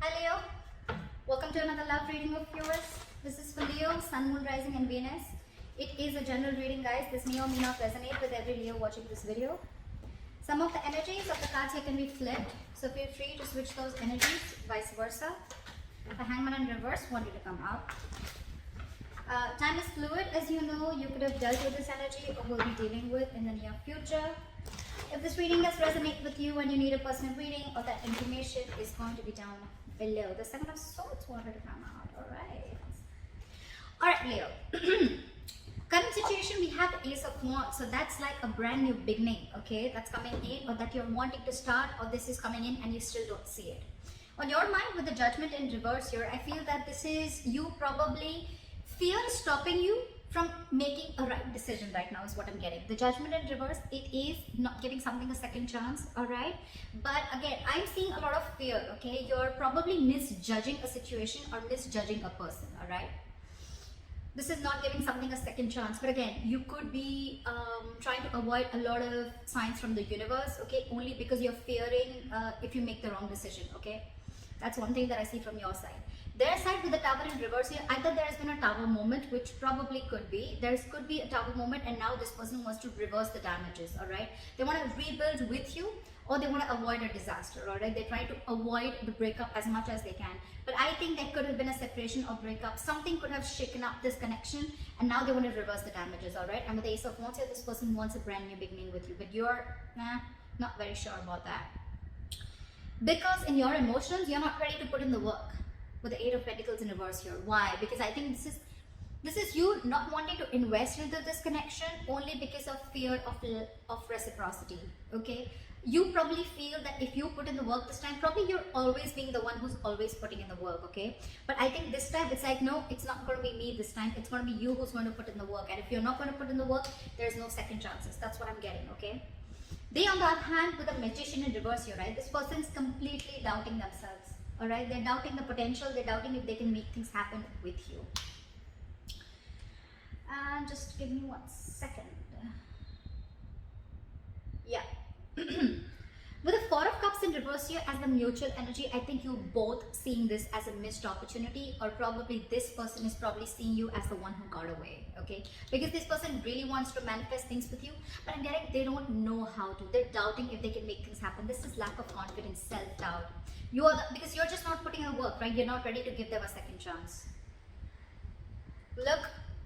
Hi Leo, welcome to another love reading of yours. This is for Leo, Sun, Moon, Rising and Venus. It is a general reading, guys. This may or may not resonate with every Leo watching this video. Some of the energies of the cards here can be flipped, so feel free to switch those energies, vice versa. The Hangman in reverse want you to come out. Time is fluid, as you know. You could have dealt with this energy or will be dealing with in the near future. If this reading does resonate with you and you need a personal reading, or that information is going to be down below. The Seven of Swords wanted to come out. Alright, Leo. Current situation, we have Ace of Wands. So that's like a brand new beginning, okay? That's coming in, or that you're wanting to start, or this is coming in and you still don't see it. On your mind, with the Judgment in reverse here, I feel that this is you probably fear stopping you from making a right decision right now is what I'm getting. The Judgment in reverse, it is not giving something a second chance, alright? But again, I'm seeing a lot of fear, okay? You're probably misjudging a situation or misjudging a person, alright? This is not giving something a second chance, but again, you could be trying to avoid a lot of signs from the universe, okay? Only because you're fearing if you make the wrong decision, okay? That's one thing that I see from your side. Their side with the Tower in reverse here, either there has been a Tower moment, which probably could be. There could be a Tower moment and now this person wants to reverse the damages, alright? They want to rebuild with you, or they want to avoid a disaster, alright? They're trying to avoid the breakup as much as they can. But I think there could have been a separation or breakup. Something could have shaken up this connection and now they want to reverse the damages, alright? And with the Ace of Wands here, this person wants a brand new beginning with you, but you're not very sure about that. Because in your emotions, you're not ready to put in the work. With the Eight of Pentacles in reverse here. Why? Because I think this is you not wanting to invest into this connection only because of fear of reciprocity, okay? You probably feel that if you put in the work this time, probably you're always being the one who's always putting in the work, okay? But I think this time it's like, no, it's not going to be me this time. It's going to be you who's going to put in the work. And if you're not going to put in the work, there's no second chances. That's what I'm getting, okay? They, on the other hand, with the Magician in reverse here, right? This person's completely doubting themselves. Alright, they're doubting the potential, they're doubting if they can make things happen with you. And just give me 1 second. Yeah. With the Four of Cups in reverse here as the mutual energy, I think you both seeing this as a missed opportunity, or probably this person is probably seeing you as the one who got away, okay? Because this person really wants to manifest things with you, but I'm getting they don't know how to. They're doubting if they can make things happen. This is lack of confidence, self-doubt. Because you're just not putting in work, right? You're not ready to give them a second chance. Look,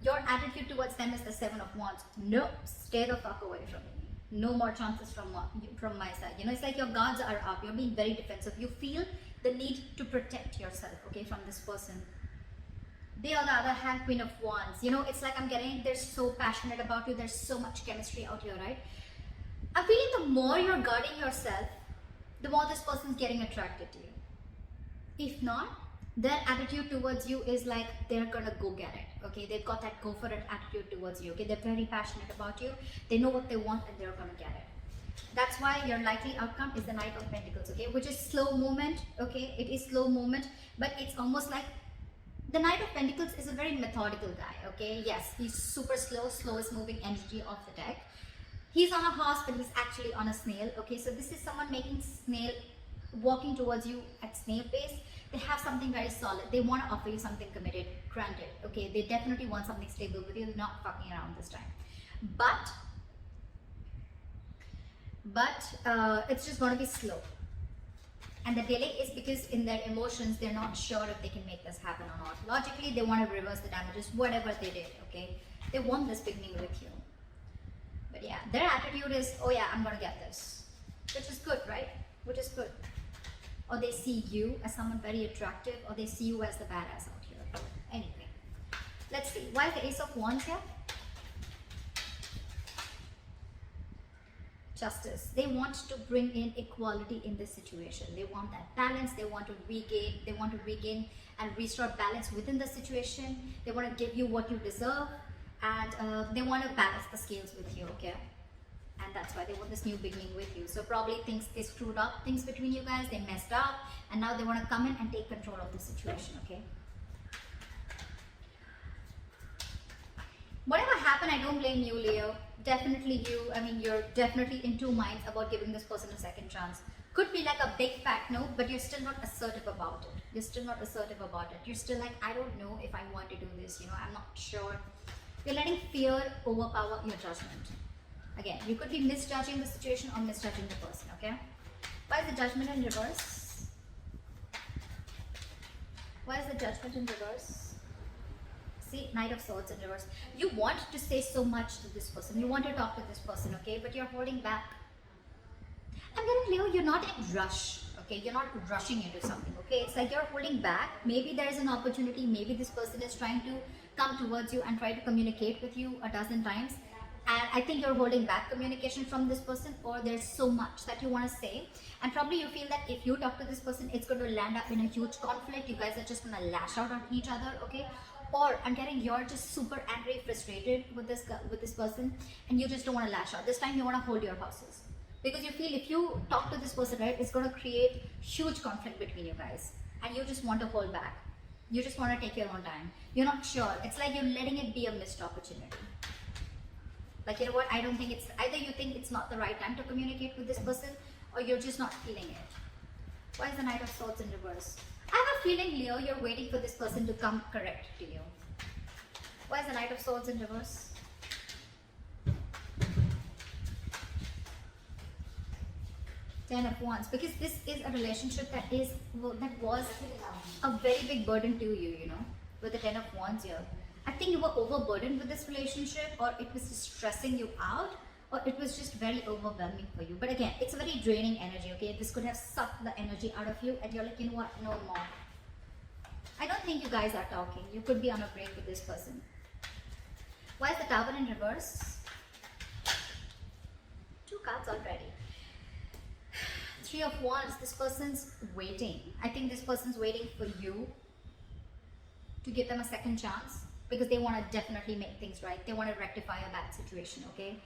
your attitude towards them is the Seven of Wands. No, stay the fuck away from me. No more chances from my side. You know, it's like your guards are up. You're being very defensive. You feel the need to protect yourself, okay, from this person. They, on the other hand, Queen of Wands. You know, it's like I'm getting, they're so passionate about you. There's so much chemistry out here, right? I'm feeling the more you're guarding yourself, the more this person's getting attracted to you. If not, their attitude towards you is like they're gonna go get it, okay? They've got that go for it attitude towards you, okay? They're very passionate about you. They know what they want and they're gonna get it. That's why your likely outcome is the Knight of Pentacles, okay? Which is slow movement, okay? It is slow movement, but it's almost like the Knight of Pentacles is a very methodical guy, okay? Yes, he's super slow, slowest moving energy of the deck. He's on a horse, but he's actually on a snail, okay? So this is someone walking towards you at snail pace. They have something very solid. They want to offer you something committed, granted, okay? They definitely want something stable with you. They're not fucking around this time. But it's just going to be slow. And the delay is because in their emotions, they're not sure if they can make this happen or not. Logically, they want to reverse the damages, whatever they did, okay? They want this beginning with you. But yeah, their attitude is, oh yeah, I'm gonna get this. Which is good, right? Which is good. Or they see you as someone very attractive, or they see you as the badass out here. Anyway, let's see. Why is the Ace of Wands here? Justice. They want to bring in equality in this situation. They want that balance. They want to regain and restore balance within the situation. They want to give you what you deserve. And they want to balance the scales with you, okay? And that's why they want this new beginning with you. So probably they screwed up things between you guys, they messed up, and now they want to come in and take control of the situation, okay? Whatever happened, I don't blame you, Leo. Definitely you. I mean, you're definitely in two minds about giving this person a second chance. Could be like a big fat no, but you're still not assertive about it. You're still not assertive about it. You're still like, I don't know if I want to do this, I'm not sure. You're letting fear overpower your judgment. Again, you could be misjudging the situation or misjudging the person, okay? Why is the judgment in reverse? Why is the judgment in reverse? See, Knight of Swords in reverse. You want to say so much to this person. You want to talk to this person, okay? But you're holding back. I'm getting Leo, you're not in rush, okay? You're not rushing into something, okay? It's like you're holding back. Maybe there is an opportunity. Maybe this person is trying to come towards you and try to communicate with you a dozen times. And I think you're holding back communication from this person, or there's so much that you want to say. And probably you feel that if you talk to this person, it's going to land up in a huge conflict. You guys are just going to lash out on each other, okay? Or I'm getting you're just super angry, frustrated with this person, and you just don't want to lash out. This time you want to hold your horses. Because you feel if you talk to this person, right, it's going to create huge conflict between you guys. And you just want to hold back. You just want to take your own time. You're not sure. It's like you're letting it be a missed opportunity. Like, you know what, I don't think it's, either you think it's not the right time to communicate with this person, or you're just not feeling it. Why is the Knight of Swords in reverse? I have a feeling, Leo, you're waiting for this person to come correct to you. Why is the Knight of Swords in reverse? Ten of Wands, because this is a relationship that was a very big burden to you, with the Ten of Wands here. I think you were overburdened with this relationship, or it was just stressing you out, or it was just very overwhelming for you. But again, it's a very draining energy, okay? This could have sucked the energy out of you, and you're like, you know what, no more. I don't think you guys are talking. You could be on a break with this person. Why is the Tower in reverse? Two cards already. Three of Wands, this person's waiting. I think this person's waiting for you to give them a second chance, because they want to definitely make things right. They want to rectify a bad situation, okay?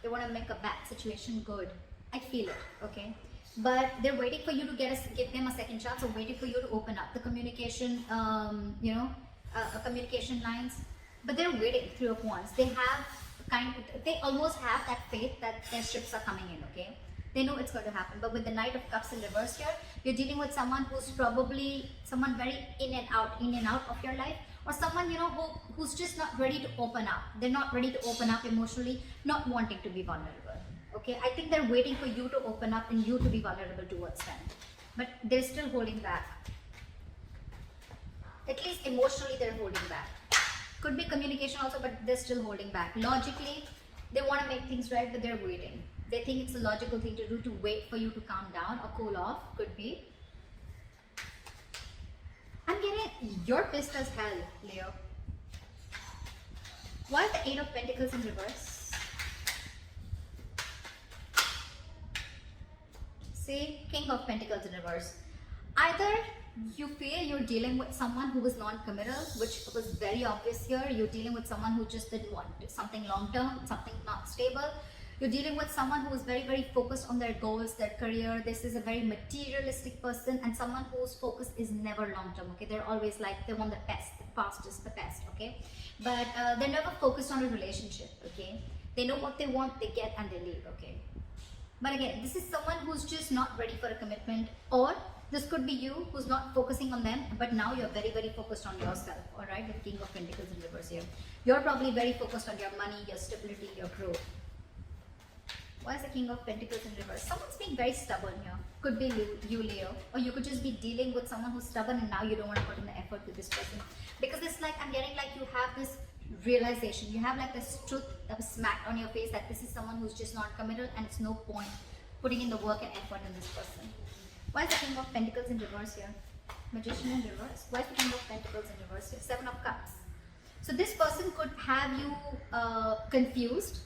They want to make a bad situation good. I feel it, okay? But they're waiting for you to give them a second chance, or waiting for you to open up the communication, communication lines. But they're waiting. Three of Wands. They almost have that faith that their ships are coming in, okay? They know it's going to happen. But with the Knight of Cups in reverse here, you're dealing with someone who's probably someone very in and out of your life, or someone who's just not ready to open up. They're not ready to open up emotionally, not wanting to be vulnerable. Okay, I think they're waiting for you to open up and you to be vulnerable towards them, but they're still holding back. At least emotionally, they're holding back. Could be communication also, but they're still holding back. Logically, they want to make things right, but they're waiting. They think it's a logical thing to do, to wait for you to calm down or cool off. Could be. I'm getting you're pissed as hell, Leo. Why is the Eight of Pentacles in reverse? See, King of Pentacles in reverse. Either you feel you're dealing with someone who was non-committal, which was very obvious here. You're dealing with someone who just didn't want something long-term, something not stable. You're dealing with someone who is very, very focused on their goals, their career. This is a very materialistic person, and someone whose focus is never long-term, okay? They're always like, they want the best, the fastest, the best, okay? But they're never focused on a relationship, okay? They know what they want, they get, and they leave, okay? But again, this is someone who's just not ready for a commitment, or this could be you who's not focusing on them, but now you're very, very focused on yourself, all right? With King of Pentacles in reverse here. You're probably very focused on your money, your stability, your growth. Why is the King of Pentacles in reverse? Someone's being very stubborn here. Could be you, Leo. Or you could just be dealing with someone who's stubborn, and now you don't want to put in the effort with this person. Because it's like, I'm getting like you have this realization. You have like this truth that was smacked on your face that this is someone who's just not committed, and it's no point putting in the work and effort in this person. Why is the King of Pentacles in reverse here? Magician in reverse. Why is the King of Pentacles in reverse here? Seven of Cups. So this person could have you confused.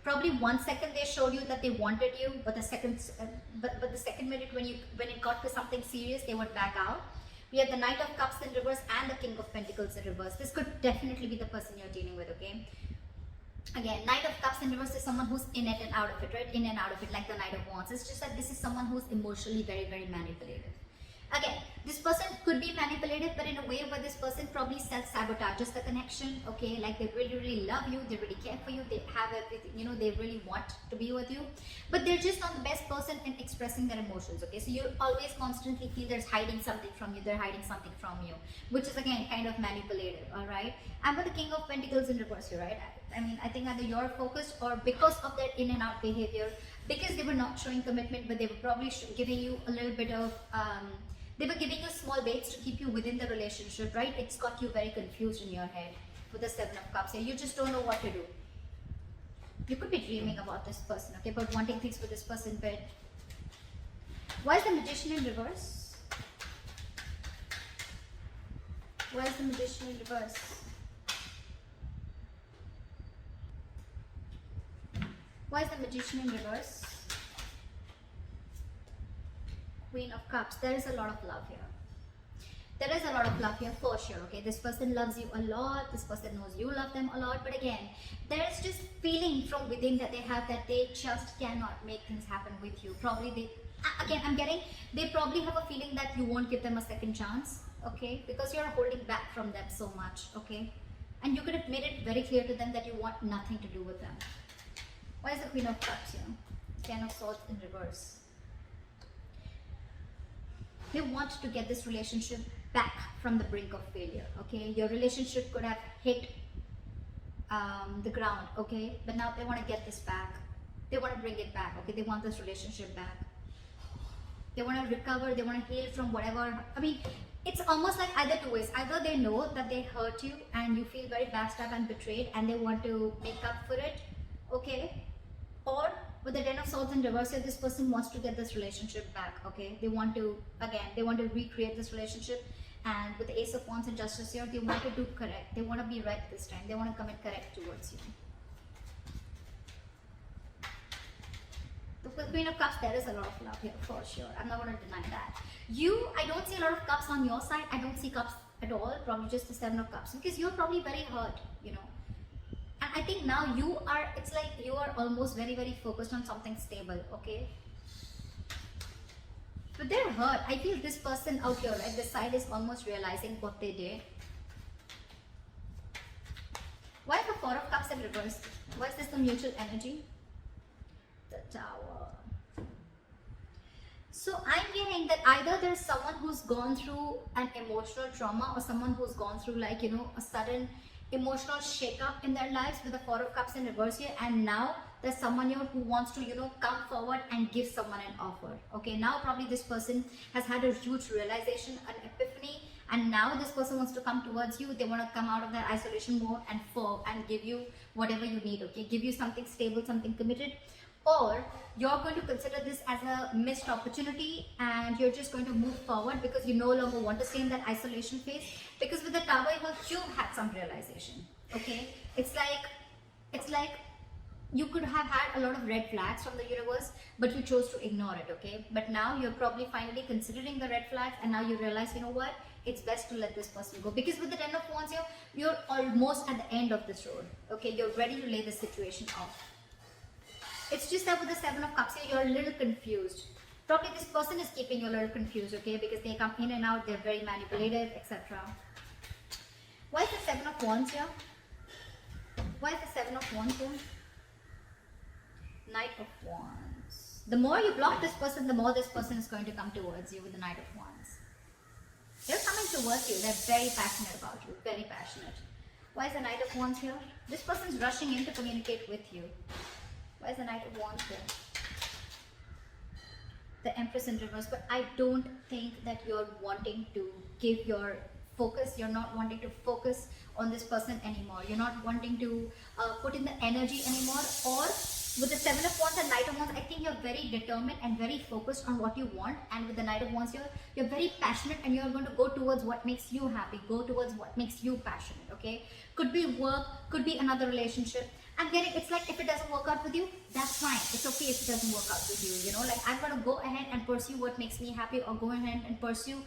Probably 1 second they showed you that they wanted you, but the second minute when it got to something serious, they would back out. We have the Knight of Cups in reverse and the King of Pentacles in reverse. This could definitely be the person you're dealing with, okay? Again, Knight of Cups in reverse is someone who's in it and out of it, right? In and out of it, like the Knight of Wands. It's just that this is someone who's emotionally very, very manipulative. Again, this person could be manipulative, but in a way where this person probably self-sabotages the connection, okay? Like they really, really love you, they really care for you, they have everything, you know, they really want to be with you, but they're just not the best person in expressing their emotions, okay? So you always constantly feel there's hiding something from you, they're hiding something from you, which is again kind of manipulative, all right? And with the King of Pentacles in reverse here, right? I mean, I think either you're focused or because of their in and out behavior, because they were not showing commitment, but they were probably giving you a little bit of, they were giving you small baits to keep you within the relationship, right? It's got you very confused in your head with the Seven of Cups here. You just don't know what to do. You could be dreaming about this person, okay, but wanting things with this person, but why is the Magician in reverse? Why is the Magician in reverse? Why is the Magician in reverse? Queen of Cups. There is a lot of love here. There is a lot of love here for sure, okay? This person loves you a lot. This person knows you love them a lot. But again, there is just feeling from within that they have that they just cannot make things happen with you. Probably they, again, I'm getting, they probably have a feeling that you won't give them a second chance, okay? Because you're holding back from them so much, okay? And you could have made it very clear to them that you want nothing to do with them. Why is the Queen of Cups here? Ten of Swords in reverse. They want to get this relationship back from the brink of failure, okay? Your relationship could have hit the ground, okay? But now they want to get this back. They want to bring it back, okay? They want this relationship back. They want to recover, they want to heal from whatever. I mean, it's almost like either two ways. Either they know that they hurt you and you feel very backstabbed and betrayed and they want to make up for it, okay? Or with the Ten of Swords in reverse, this person wants to get this relationship back, okay? They want to, again, they want to recreate this relationship. And with the Ace of Wands and Justice here, they want to do correct. They want to be right this time. They want to commit correct towards you. The Queen of Cups, there is a lot of love here for sure. I'm not going to deny that. I don't see a lot of cups on your side. I don't see cups at all. Probably just the Seven of Cups. Because you're probably very hurt, you know. And I think now it's like you are almost very, very focused on something stable, okay? But they're hurt. I feel this person out here, right, this side is almost realizing what they did. Why is the Four of Cups in reverse? Why is this the mutual energy? The Tower. So I'm getting that either there's someone who's gone through an emotional trauma or someone who's gone through, like, you know, a sudden emotional shake-up in their lives with the Four of Cups in reverse here, and now there's someone here who wants to, you know, come forward and give someone an offer. Okay, now probably this person has had a huge realization, an epiphany, and now this person wants to come towards you. They want to come out of that isolation mode and give you whatever you need, okay? Give you something stable, something committed. Or you're going to consider this as a missed opportunity and you're just going to move forward because you no longer want to stay in that isolation phase. Because with the Tower here, you had some realization, okay? It's like you could have had a lot of red flags from the universe, but you chose to ignore it, okay? But now you're probably finally considering the red flags and now you realize, you know what? It's best to let this person go. Because with the Ten of Wands here, you're almost at the end of this road, okay? You're ready to lay this situation off. It's just that with the Seven of Cups here, you're a little confused. Probably this person is keeping you a little confused, okay? Because they come in and out, they're very manipulative, etc. Why is the Seven of Wands here? Why is the Seven of Wands here? Knight of Wands. The more you block this person, the more this person is going to come towards you with the Knight of Wands. They're coming towards you. They're very passionate about you. Very passionate. Why is the Knight of Wands here? This person's rushing in to communicate with you. Why is the Knight of Wands here? The Empress in reverse. But I don't think that you're wanting to give your focus. You're not wanting to focus on this person anymore. You're not wanting to put in the energy anymore. Or with the Seven of Wands and Knight of Wands, I think you're very determined and very focused on what you want. And with the Knight of Wands here, you're very passionate and you're going to go towards what makes you happy. Go towards what makes you passionate, okay? Could be work, could be another relationship. I'm getting, it's like if it doesn't work out with you, that's fine. It's okay if it doesn't work out with you, you know? Like I'm going to go ahead and pursue what makes me happy or go ahead and pursue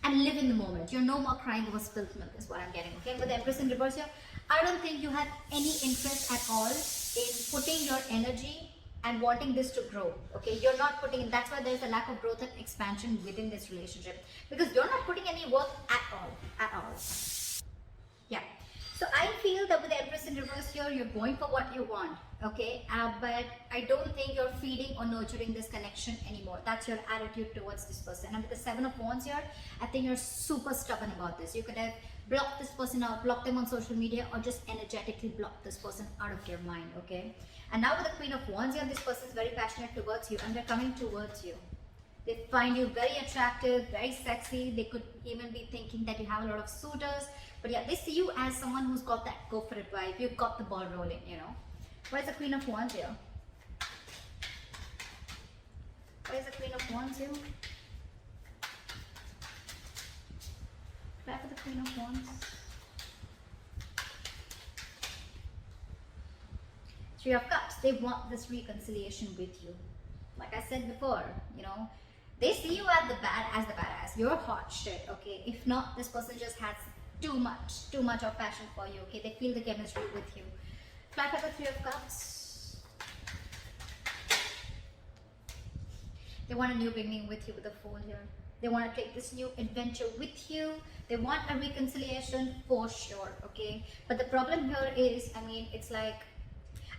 and live in the moment. You're no more crying over spilled milk is what I'm getting, okay? And with the Empress in reverse here, I don't think you have any interest at all in putting your energy and wanting this to grow. Okay, you're not putting in, that's why there's a lack of growth and expansion within this relationship, because you're not putting any work at all. Yeah. So I feel that with the Empress in reverse here, you're going for what you want, okay? But I don't think you're feeding or nurturing this connection anymore. That's your attitude towards this person. And with the Seven of Wands here, I think you're super stubborn about this. You could have blocked this person out, blocked them on social media, or just energetically blocked this person out of your mind, okay? And now with the Queen of Wands here, this person is very passionate towards you and they're coming towards you. They find you very attractive, very sexy. They could even be thinking that you have a lot of suitors. But yeah, they see you as someone who's got that go for it vibe. You've got the ball rolling, you know. Why is the Queen of Wands here? Why is the Queen of Wands here? Try for the Queen of Wands. Three of Cups. They want this reconciliation with you. Like I said before, you know, they see you as the badass. You're hot shit, okay? If not, this person just has too much of passion for you, okay? They feel the chemistry with you. Fly for the Three of Cups. They want a new beginning with you with the Fool here. They want to take this new adventure with you. They want a reconciliation for sure, okay? But the problem here is, I mean, it's like,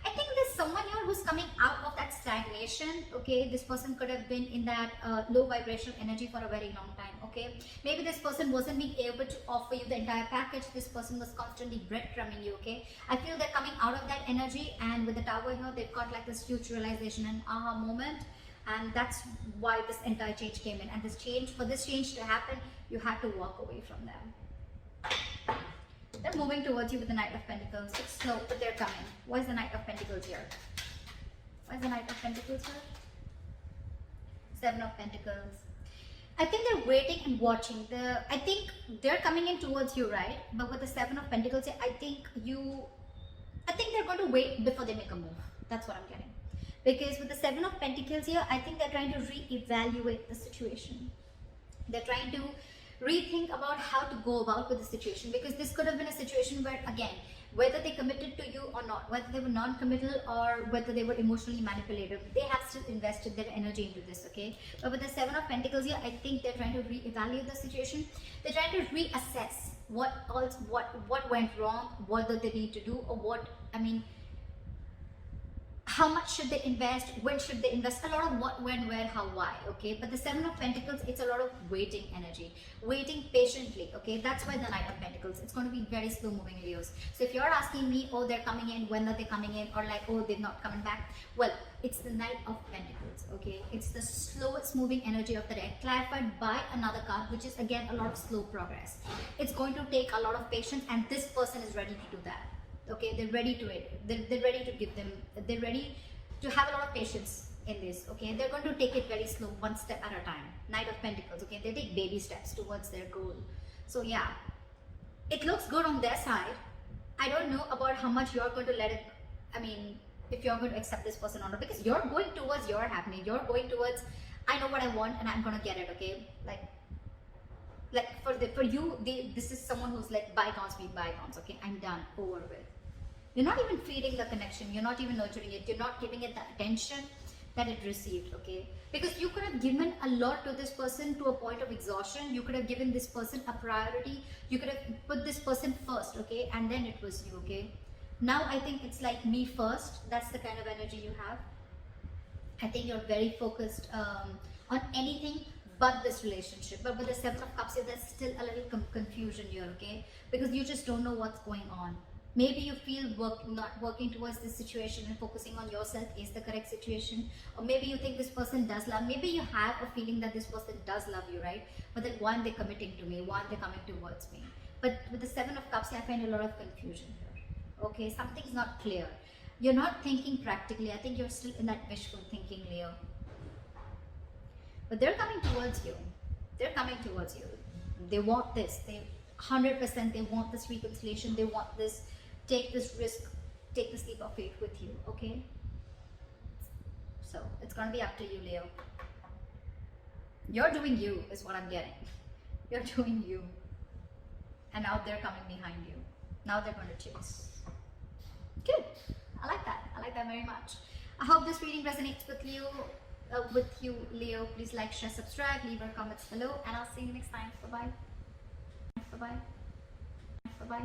I think there's someone here who's coming out of that stagnation, okay? This person could have been in that low vibrational energy for a very long time, okay? Maybe this person wasn't being able to offer you the entire package. This person was constantly breadcrumbing you, okay? I feel they're coming out of that energy, and with the Tower here, they've got like this huge realization and aha moment, and that's why this entire change came in. And this change, for this change to happen, you had to walk away from them. They're moving towards you with the Knight of Pentacles. It's slow, but they're coming. Why is the Knight of Pentacles here? Why is the Knight of Pentacles here? Seven of Pentacles. I think they're waiting and watching. I think they're coming in towards you, right? But with the Seven of Pentacles here, I think they're going to wait before they make a move. That's what I'm getting. Because with the Seven of Pentacles here, I think they're trying to re-evaluate the situation. They're trying to rethink about how to go about with the situation, because this could have been a situation where, again, whether they committed to you or not, whether they were non-committal or whether they were emotionally manipulative, they have still invested their energy into this, okay? But with the Seven of Pentacles here, I think they're trying to re-evaluate the situation. They're trying to reassess what went wrong, what do they need to do, or how much should they invest, when should they invest, a lot of what, when, where, how, why, okay? But the Seven of Pentacles, it's a lot of waiting energy, waiting patiently, okay? That's why the Knight of Pentacles, it's going to be very slow moving, Leos. So if you're asking me, oh, they're coming in, when are they coming in, or like, oh, they're not coming back, well, it's the Knight of Pentacles, okay? It's the slowest moving energy of the deck, clarified by another card, which is again a lot of slow progress. It's going to take a lot of patience, and this person is ready to do that. Okay, they're ready to it. They're ready to give them. They're ready to have a lot of patience in this. Okay, they're going to take it very slow, one step at a time. Knight of Pentacles. Okay, they take baby steps towards their goal. So yeah, it looks good on their side. I don't know about how much you're going to let it. I mean, if you're going to accept this person or not, because you're going towards your happening. You're going towards, I know what I want and I'm going to get it. Okay, like for you, this is someone who's like bygones be bygones. Okay, I'm done, over with. You're not even feeding the connection. You're not even nurturing it. You're not giving it the attention that it received, okay? Because you could have given a lot to this person to a point of exhaustion. You could have given this person a priority. You could have put this person first, okay? And then it was you, okay? Now I think it's like me first. That's the kind of energy you have. I think you're very focused on anything but this relationship. But with the Seven of Cups here, there's still a little confusion here, okay? Because you just don't know what's going on. Maybe you feel not working towards this situation and focusing on yourself is the correct situation. Or maybe you think this person does love. Maybe you have a feeling that this person does love you, right? But then one, they're committing to me. One, they're coming towards me. But with the Seven of Cups, I find a lot of confusion here. Okay, something's not clear. You're not thinking practically. I think you're still in that wishful thinking, Leo. But they're coming towards you. They're coming towards you. They want this. 100% they want this reconciliation. They want this. Take this risk, take this leap of faith with you, okay? So it's gonna be up to you, Leo. You're doing you is what I'm getting. You're doing you. And now they're coming behind you. Now they're going to chase. Good. I like that. I like that very much. I hope this reading resonates with you. Leo. Please like, share, subscribe, leave your comments below, and I'll see you next time. Bye bye. Bye bye.